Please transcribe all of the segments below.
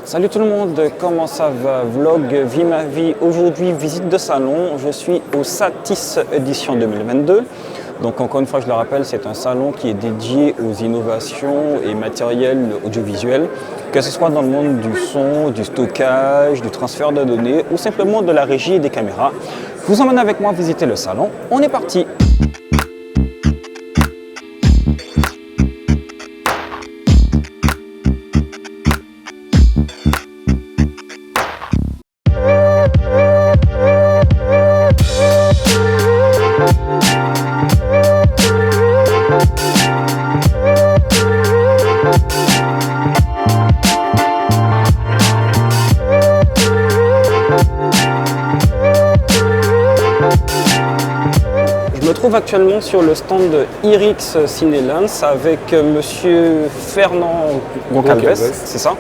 Salut tout le monde, comment ça va? Vlog Vie ma vie. Aujourd'hui, visite de salon. Je suis au Satis édition 2022. Donc encore une fois, je le rappelle, c'est un salon qui est dédié aux innovations et matériels audiovisuels, que ce soit dans le monde du son, du stockage, du transfert de données ou simplement de la régie et des caméras. Je vous emmène avec moi visiter le salon. On est parti! Je me trouve actuellement sur le stand IRIX Cinelens avec monsieur Fernand Goncalves, c'est ça,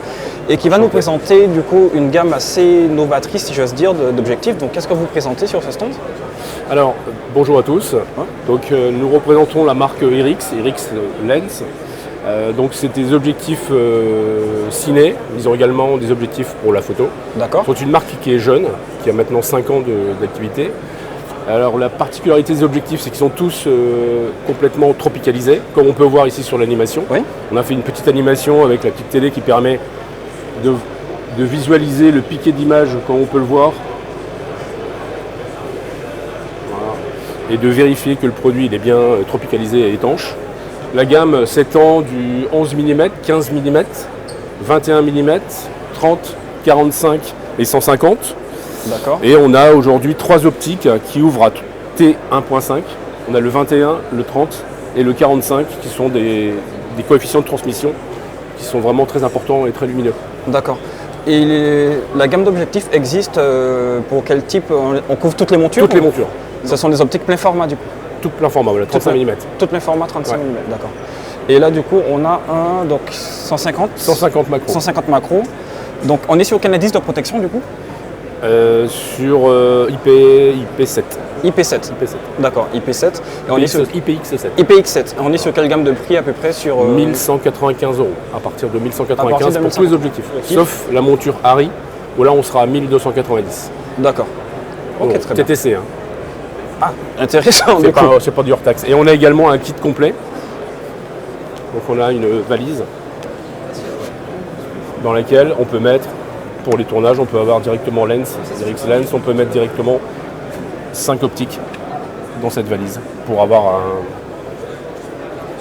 et qui va nous présenter du coup une gamme assez novatrice, si j'ose dire, d'objectifs. Donc qu'est-ce que vous présentez sur ce stand? Alors, bonjour à tous. Donc, nous représentons la marque IRIX Lens. Donc c'est des objectifs ciné, ils ont également des objectifs pour la photo. D'accord. C'est une marque qui est jeune, qui a maintenant 5 ans d'activité. Alors la particularité des objectifs, c'est qu'ils sont tous complètement tropicalisés, comme on peut voir ici sur l'animation. Oui. On a fait une petite animation avec la petite télé qui permet de visualiser le piqué d'image comme on peut le voir. Voilà. Et de vérifier que le produit il est bien tropicalisé et étanche. La gamme s'étend du 11 mm, 15 mm, 21 mm, 30, 45 et 150. D'accord. Et on a aujourd'hui 3 optiques qui ouvrent à T1.5. On a le 21, le 30 et le 45 qui sont des coefficients de transmission qui sont vraiment très importants et très lumineux. D'accord. Et la gamme d'objectifs existe pour quel type? On couvre toutes les montures? Toutes les montures. Ce sont des optiques plein format du coup? Tout plein format, voilà, 35 mm. Tout plein format, 35 Ouais. mm, d'accord. Et là du coup on a un donc 150 macros. 150 macros. Donc on est sur quel indice de protection du coup? Sur IP7. IP7. D'accord, IP7. Et on est sur IPX7. IPX7. On est sur quelle gamme de prix à peu près sur 1195 €. À partir de 1195 À partir de pour tous les objectifs. Sauf la monture Harry, où là on sera à 1290. D'accord. Ok, Bon, très bien. TTC. Hein. Ah, intéressant. C'est pas du hors taxe. Et on a également un kit complet. Donc on a une valise dans laquelle on peut mettre, pour les tournages, on peut avoir directement Lens, IRIX Lens, on peut mettre directement 5 optiques dans cette valise pour avoir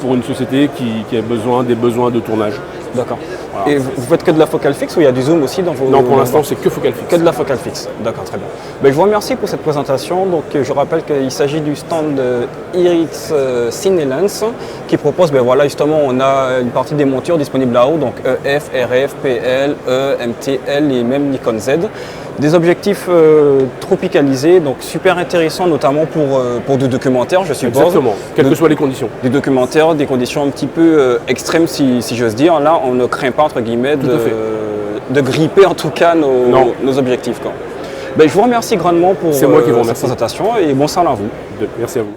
pour une société qui a des besoins de tournage. D'accord. Voilà. Et vous faites que de la focale fixe ou il y a du zoom aussi dans vos... Non, pour l'instant, c'est que focale fixe. Que de la focale fixe. D'accord, très bien. Ben, je vous remercie pour cette présentation. Donc, je rappelle qu'il s'agit du stand IRIX Cinelens qui propose, ben voilà, justement, on a une partie des montures disponibles là-haut, donc EF, RF, PL, E, MTL et même Nikon Z. Des objectifs tropicalisés, donc super intéressants, notamment pour du documentaire, je suppose. Exactement, quelles que soient les conditions. Des documentaires, des conditions un petit peu extrêmes, si j'ose dire. Là, on ne craint pas, entre guillemets, de gripper en tout cas nos objectifs. Quoi. Ben, je vous remercie grandement pour cette présentation et bon salon à vous. Merci à vous.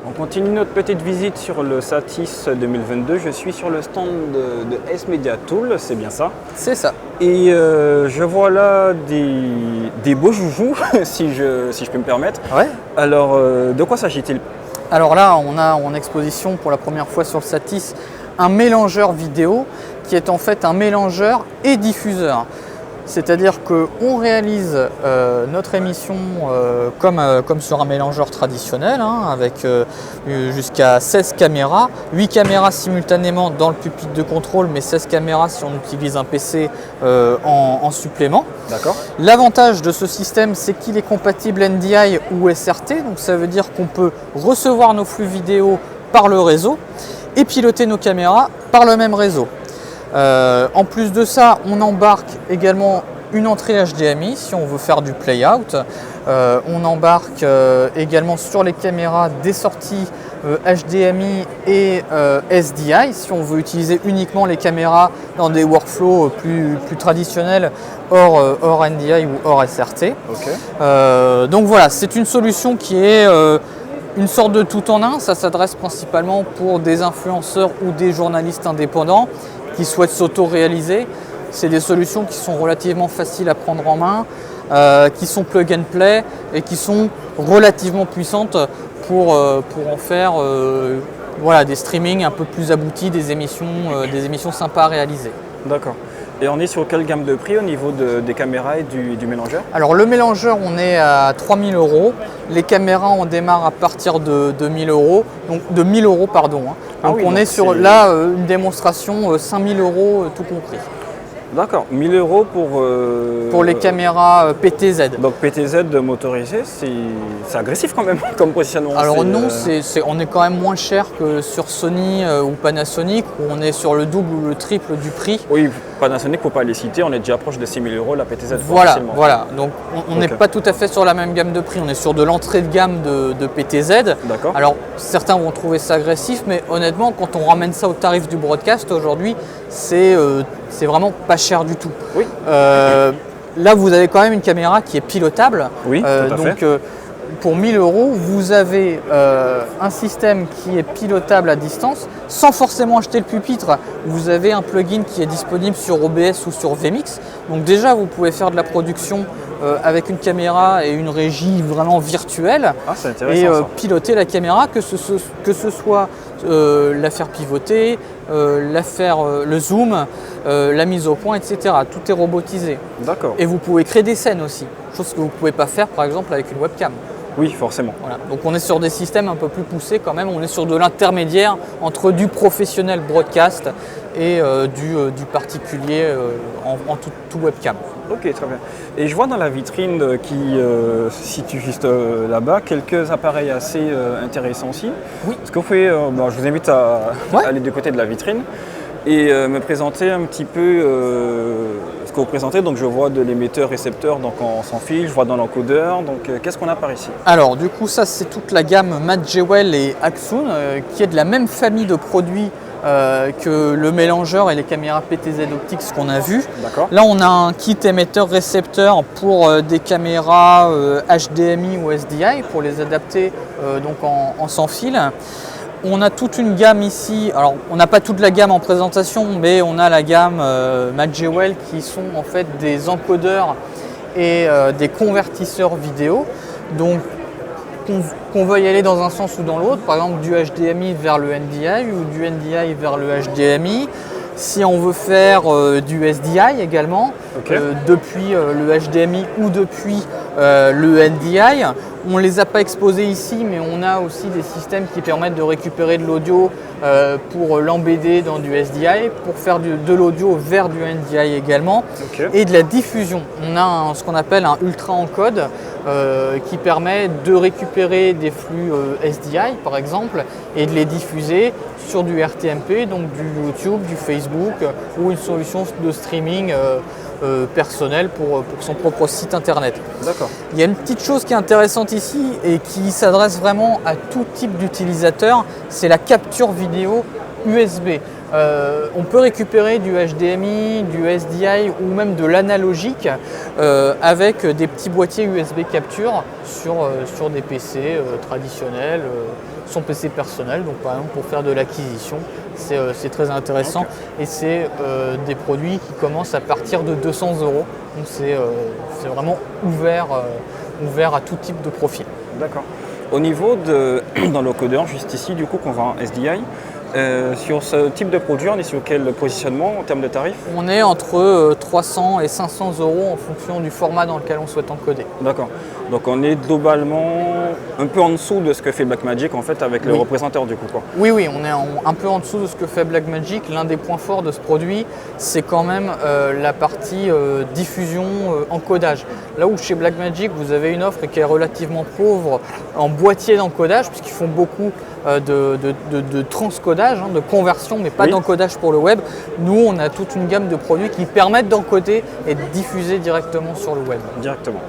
On continue notre petite visite sur le Satis 2022. Je suis sur le stand de S-Media Tool, c'est bien ça? C'est ça. Et je vois là des beaux joujoux, si je peux me permettre. Ouais. Alors, de quoi s'agit-il? Alors là, on a en exposition pour la première fois sur le Satis un mélangeur vidéo qui est en fait un mélangeur et diffuseur. C'est-à-dire qu'on réalise notre émission comme sur un mélangeur traditionnel, hein, avec jusqu'à 16 caméras, 8 caméras simultanément dans le pupitre de contrôle, mais 16 caméras si on utilise un PC en supplément. D'accord. L'avantage de ce système, c'est qu'il est compatible NDI ou SRT, donc ça veut dire qu'on peut recevoir nos flux vidéo par le réseau et piloter nos caméras par le même réseau. En plus de ça, on embarque également une entrée HDMI si on veut faire du play-out. On embarque également sur les caméras des sorties HDMI et SDI si on veut utiliser uniquement les caméras dans des workflows plus traditionnels hors NDI ou hors SRT. Ok. Donc voilà, c'est une solution qui est une sorte de tout en un. Ça s'adresse principalement pour des influenceurs ou des journalistes indépendants qui souhaitent s'auto-réaliser. C'est des solutions qui sont relativement faciles à prendre en main, qui sont plug and play et qui sont relativement puissantes pour en faire voilà, des streamings un peu plus aboutis, des émissions sympas à réaliser. D'accord. Et on est sur quelle gamme de prix au niveau des caméras et du mélangeur? Alors le mélangeur, on est à 3 000 €. Les caméras, on démarre à partir de 1 000 €. Donc de 1 000 €, pardon. Hein. Ah Donc oui, on donc est sur là une démonstration 5 000 € tout compris. D'accord, 1 000 € Pour les caméras PTZ. Donc PTZ motorisé, c'est agressif quand même comme positionnement. Alors non, on est quand même moins cher que sur Sony ou Panasonic où on est sur le double ou le triple du prix. Oui, Panasonic, faut pas les citer, on est déjà proche de 6 000 € la PTZ. Voilà. Donc on n'est pas tout à fait sur la même gamme de prix, on est sur de l'entrée de gamme de PTZ. D'accord. Alors certains vont trouver ça agressif, mais honnêtement, quand on ramène ça au tarif du broadcast aujourd'hui, c'est vraiment pas cher du tout. Oui. Là, vous avez quand même une caméra qui est pilotable. Oui, tout à donc, fait. pour 1 000 €, vous avez un système qui est pilotable à distance, sans forcément acheter le pupitre. Vous avez un plugin qui est disponible sur OBS ou sur vMix. Donc déjà, vous pouvez faire de la production avec une caméra et une régie vraiment virtuelle. Ah, c'est intéressant, ça. Piloter la caméra, que ce soit la faire pivoter, le zoom, la mise au point, etc. Tout est robotisé. D'accord. Et vous pouvez créer des scènes aussi, chose que vous ne pouvez pas faire par exemple avec une webcam. Oui, forcément. Voilà. Donc on est sur des systèmes un peu plus poussés quand même, on est sur de l'intermédiaire entre du professionnel broadcast et du particulier en tout webcam. Ok, très bien. Et je vois dans la vitrine qui se situe juste là-bas quelques appareils assez intéressants aussi. Oui. Ce que vous faites, je vous invite à aller du côté de la vitrine et me présenter un petit peu ce que vous présentez. Donc je vois de l'émetteur-récepteur donc en sans fil, je vois dans l'encodeur. Donc qu'est-ce qu'on a par ici? Alors du coup ça c'est toute la gamme Matt Jewell et Axoon qui est de la même famille de produits que le mélangeur et les caméras PTZ Optics qu'on a vu. Là on a un kit émetteur-récepteur pour des caméras HDMI ou SDI pour les adapter donc en sans fil. On a toute une gamme ici, alors on n'a pas toute la gamme en présentation, mais on a la gamme Matt Jewell qui sont en fait des encodeurs et des convertisseurs vidéo. Donc qu'on veuille aller dans un sens ou dans l'autre, par exemple du HDMI vers le NDI ou du NDI vers le HDMI. Si on veut faire du SDI également, depuis le HDMI ou depuis le NDI, on ne les a pas exposés ici, mais on a aussi des systèmes qui permettent de récupérer de l'audio pour l'embedder dans du SDI, pour faire de l'audio vers du NDI également, et de la diffusion. On a ce qu'on appelle un ultra encode qui permet de récupérer des flux SDI par exemple et de les diffuser sur du RTMP, donc du YouTube, du Facebook ou une solution de streaming personnel pour son propre site internet. D'accord. Il y a une petite chose qui est intéressante ici et qui s'adresse vraiment à tout type d'utilisateur, c'est la capture vidéo USB. On peut récupérer du HDMI, du SDI ou même de l'analogique avec des petits boîtiers USB capture sur des PC traditionnels, son PC personnel, donc par exemple pour faire de l'acquisition, c'est très intéressant et c'est des produits qui commencent à partir de 200 €, donc c'est vraiment ouvert à tout type de profil. D'accord. Au niveau dans l'encodeur, juste ici, du coup, qu'on va en SDI, sur ce type de produit, on est sur quel positionnement en termes de tarifs? On est entre 300 et 500 € en fonction du format dans lequel on souhaite encoder. D'accord. Donc on est globalement un peu en dessous de ce que fait Blackmagic en fait avec le représenteur du coup quoi. Oui, on est un peu en dessous de ce que fait Blackmagic. L'un des points forts de ce produit, c'est quand même la partie diffusion, encodage. Là où chez Blackmagic, vous avez une offre qui est relativement pauvre en boîtier d'encodage, puisqu'ils font beaucoup de transcodage, de conversion, mais pas d'encodage pour le web. Nous, on a toute une gamme de produits qui permettent d'encoder et de diffuser directement sur le web. Directement.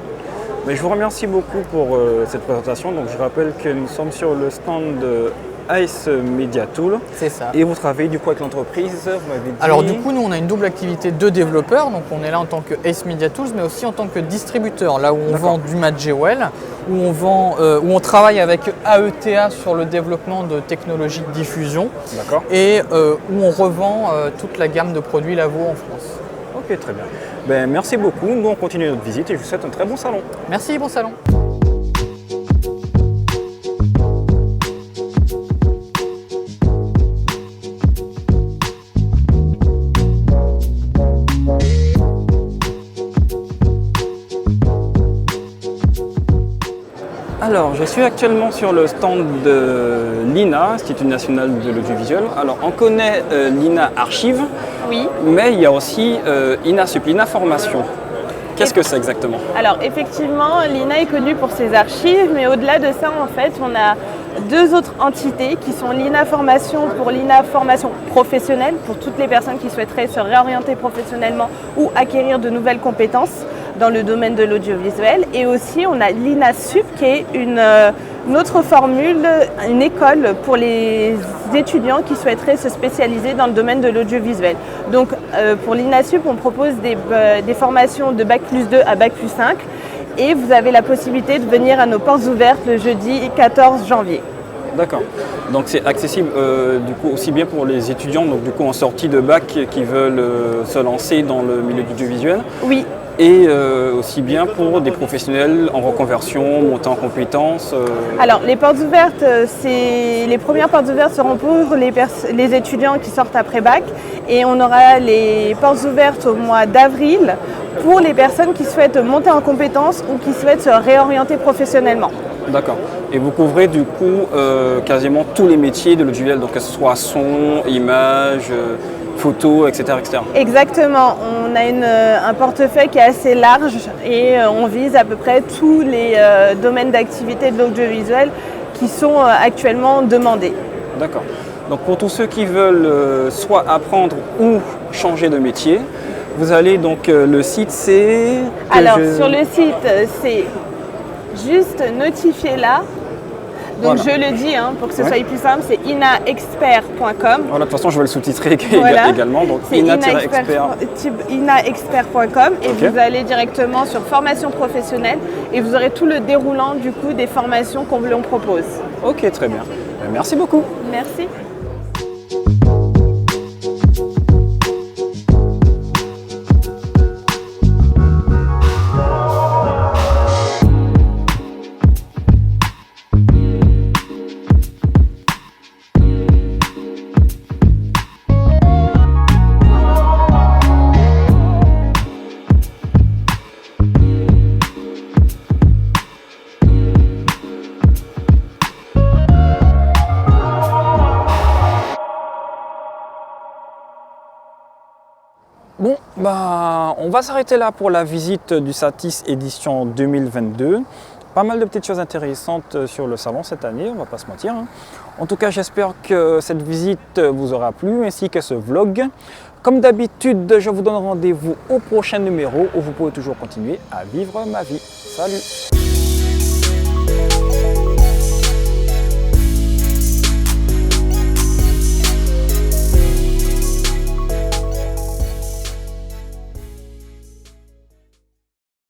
Mais je vous remercie beaucoup pour cette présentation. Donc, je rappelle que nous sommes sur le stand de AS Media Tool. C'est ça. Et vous travaillez du coup avec l'entreprise, vous m'avez dit. Alors du coup, nous on a une double activité de développeur, donc on est là en tant que AS Media Tools, mais aussi en tant que distributeur, là où on vend du Magewell, où on travaille avec AETA sur le développement de technologies de diffusion, et où on revend toute la gamme de produits Lavo en France. Ok, très bien. Ben, merci beaucoup, nous on continue notre visite et je vous souhaite un très bon salon. Merci, bon salon. Alors, je suis actuellement sur le stand de l'INA, Institut national de l'audiovisuel. Alors, on connaît l'INA Archive, Oui. mais il y a aussi INA Sup, l'INA Formation. Qu'est-ce que c'est exactement? Alors effectivement, l'INA est connue pour ses archives, mais au-delà de ça, en fait, on a deux autres entités qui sont l'INA Formation pour l'INA Formation professionnelle, pour toutes les personnes qui souhaiteraient se réorienter professionnellement ou acquérir de nouvelles compétences dans le domaine de l'audiovisuel. Et aussi, on a l'INA Sup qui est une autre formule, une école pour les étudiants qui souhaiteraient se spécialiser dans le domaine de l'audiovisuel. Donc pour l'INA Sup, on propose des formations de Bac+2 à Bac+5 et vous avez la possibilité de venir à nos portes ouvertes le jeudi 14 janvier. D'accord. Donc c'est accessible du coup aussi bien pour les étudiants, donc du coup en sortie de bac qui veulent se lancer dans le milieu de l'audiovisuel. Oui. Et aussi bien pour des professionnels en reconversion, montée en compétences. Alors les portes ouvertes, les premières portes ouvertes seront pour les étudiants qui sortent après bac et on aura les portes ouvertes au mois d'avril pour les personnes qui souhaitent monter en compétences ou qui souhaitent se réorienter professionnellement. D'accord. Et vous couvrez du coup quasiment tous les métiers de l'audiovisuel, donc que ce soit son, image, photo, etc., etc. Exactement. On a un portefeuille qui est assez large et on vise à peu près tous les domaines d'activité de l'audiovisuel qui sont actuellement demandés. D'accord. Donc pour tous ceux qui veulent soit apprendre ou changer de métier, vous allez donc le site c'est... Alors sur le site c'est juste notifier là. Donc je le dis pour que ce soit plus simple, c'est inaexpert.com. Voilà, de toute façon je vais le sous-titrer également. Donc c'est inaexpert.com et vous allez directement sur formation professionnelle et vous aurez tout le déroulant du coup des formations qu'on l'on propose. Ok, très bien. Merci beaucoup. Merci. Bon, on va s'arrêter là pour la visite du Satis édition 2022. Pas mal de petites choses intéressantes sur le salon cette année, on va pas se mentir. En tout cas, j'espère que cette visite vous aura plu ainsi que ce vlog. Comme d'habitude, je vous donne rendez-vous au prochain numéro où vous pouvez toujours continuer à vivre ma vie. Salut!